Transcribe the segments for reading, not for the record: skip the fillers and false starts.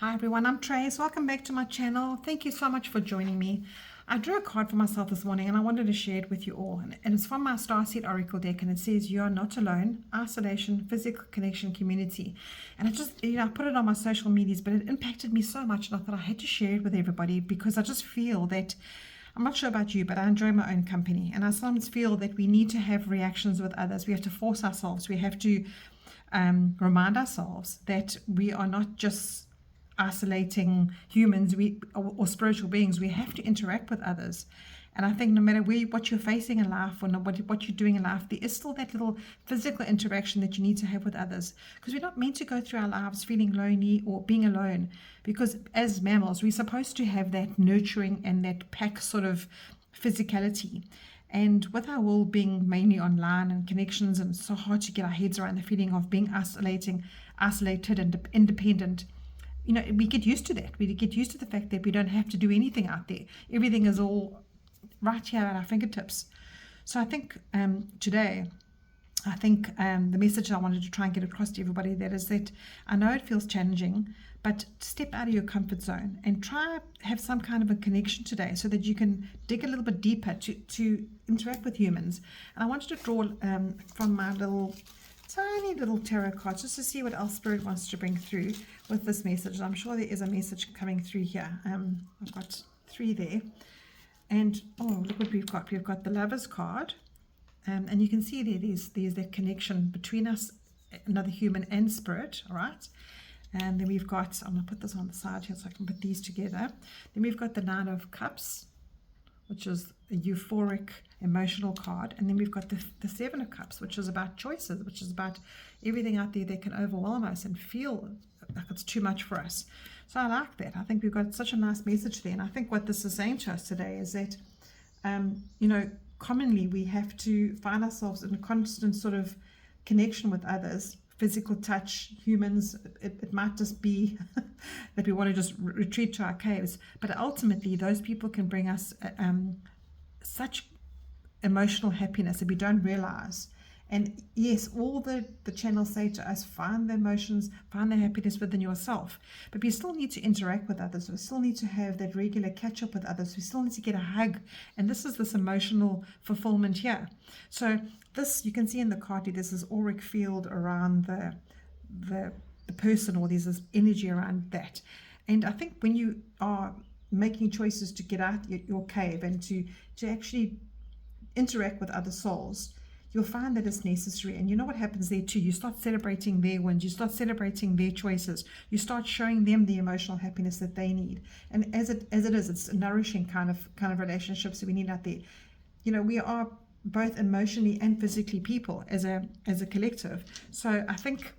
Hi everyone, I'm Trace. Welcome back to my channel. Thank you so much for joining me. I drew a card for myself this morning and I wanted to share it with you all. And it's from my Starseed Oracle deck and it says, "You are not alone. Isolation, physical connection, community." And I put it on my social medias, but it impacted me so much and I thought I had to share it with everybody because I just feel that, I'm not sure about you, but I enjoy my own company. And I sometimes feel that we need to have reactions with others. We have to force ourselves. We have to remind ourselves that we are not just isolating humans or spiritual beings. We have to interact with others. And I think no matter what you're facing in life or what you're doing in life, there is still that little physical interaction that you need to have with others, because we're not meant to go through our lives feeling lonely or being alone, because as mammals we're supposed to have that nurturing and that pack sort of physicality. And with our world being mainly online and connections, and it's so hard to get our heads around the feeling of being isolated and independent, we get used to that. We get used to the fact that we don't have to do anything out there. Everything is all right here at our fingertips. So I think today, the message I wanted to try and get across to everybody, that is that I know it feels challenging, but step out of your comfort zone and try have some kind of a connection today so that you can dig a little bit deeper to interact with humans. And I wanted to draw from my tiny little tarot cards just to see what else Spirit wants to bring through with this message. I'm sure there is a message coming through here. I've got 3 there. And oh, look what we've got. We've got the Lover's card. And you can see there's that connection between us, another human and spirit, all right? And then we've got, I'm going to put this on the side here so I can put these together. Then we've got the Nine of Cups, which is a euphoric emotional card. And then we've got the Seven of Cups, which is about choices, which is about everything out there that can overwhelm us and feel like it's too much for us. So I like that. I think we've got such a nice message there. And I think what this is saying to us today is that, commonly we have to find ourselves in a constant sort of connection with others, physical touch, humans. It might just be that we want to just retreat to our caves, but ultimately those people can bring us such emotional happiness that we don't realize. And yes, all the channels say to us, find the emotions, find the happiness within yourself. But we still need to interact with others. We still need to have that regular catch up with others. We still need to get a hug. And this is this emotional fulfillment here. So this, you can see in the card, there's this auric field around the person, or there's this energy around that. And I think when you are making choices to get out your cave and to actually interact with other souls, you'll find that it's necessary. And you know what happens there too? You start celebrating their wins. You start celebrating their choices. You start showing them the emotional happiness that they need. And as it is, it's a nourishing kind of relationships that we need out there. We are both emotionally and physically people as a collective. So I think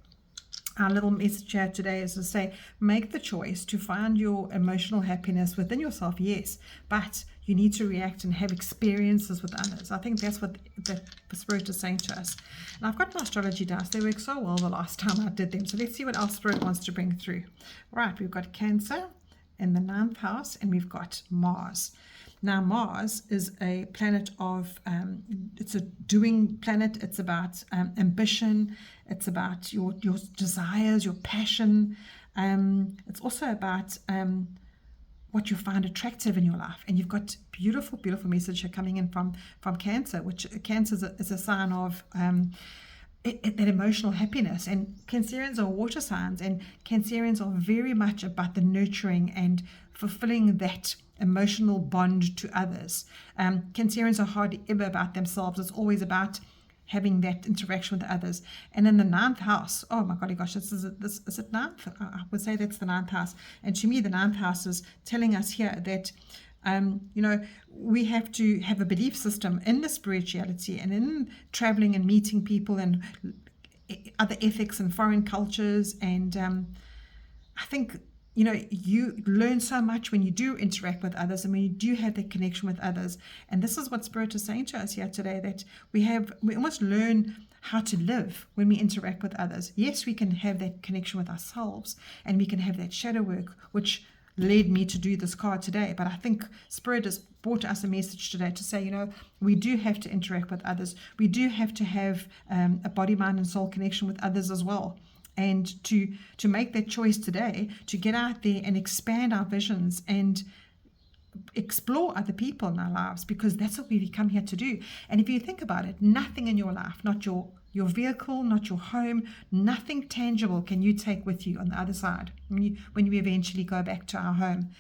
our little message here today is to say, make the choice to find your emotional happiness within yourself, yes, but you need to react and have experiences with others. I think that's what the Spirit is saying to us. And I've got my astrology dice. They worked so well the last time I did them. So let's see what else Spirit wants to bring through. Right, we've got Cancer in the 9th house, and we've got Mars. Now, Mars is a planet of, it's a doing planet. It's about ambition. It's about your desires, your passion. It's also about what you find attractive in your life. And you've got beautiful, beautiful message here coming in from Cancer, which Cancer is a sign of that emotional happiness. And Cancerians are water signs, and Cancerians are very much about the nurturing and fulfilling that emotional bond to others. Cancerians are hardly ever about themselves. It's always about having that interaction with others. And in the 9th house, oh my golly gosh, is it 9th? I would say that's the 9th house. And to me, the 9th house is telling us here that we have to have a belief system in the spirituality and in traveling and meeting people and other ethics and foreign cultures. And I think you learn so much when you do interact with others and when you do have that connection with others. And this is what Spirit is saying to us here today, that we almost learn how to live when we interact with others. Yes, we can have that connection with ourselves, and we can have that shadow work, which led me to do this card today. But I think Spirit has brought us a message today to say, we do have to interact with others. We do have to have a body, mind, and soul connection with others as well. and to make that choice today, to get out there and expand our visions and explore other people in our lives, because that's what we've come here to do. And if you think about it, nothing in your life, not your vehicle, not your home, nothing tangible can you take with you on the other side when you eventually go back to our home.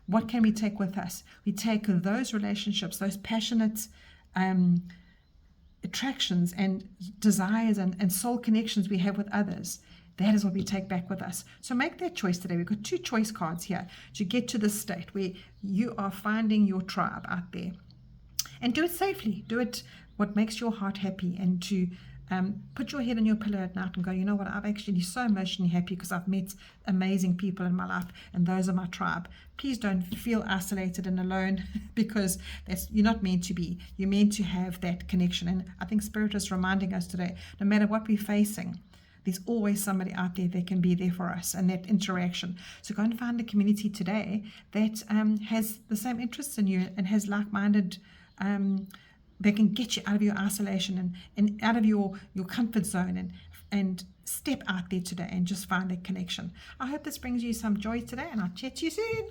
What can we take with us? We take those relationships, those passionate attractions and desires and soul connections we have with others. That is what we take back with us. So make that choice today. We've got 2 choice cards here to get to this state where you are finding your tribe out there. And do it safely. Do it what makes your heart happy, and to put your head on your pillow at night and go, you know what, I'm actually so emotionally happy because I've met amazing people in my life, and those are my tribe. Please don't feel isolated and alone, because you're not meant to be. You're meant to have that connection. And I think Spirit is reminding us today, no matter what we're facing, there's always somebody out there that can be there for us, and that interaction. So go and find a community today that has the same interests in you and has like-minded, they can get you out of your isolation and out of your comfort zone, and step out there today and just find that connection. I hope this brings you some joy today, and I'll chat to you soon.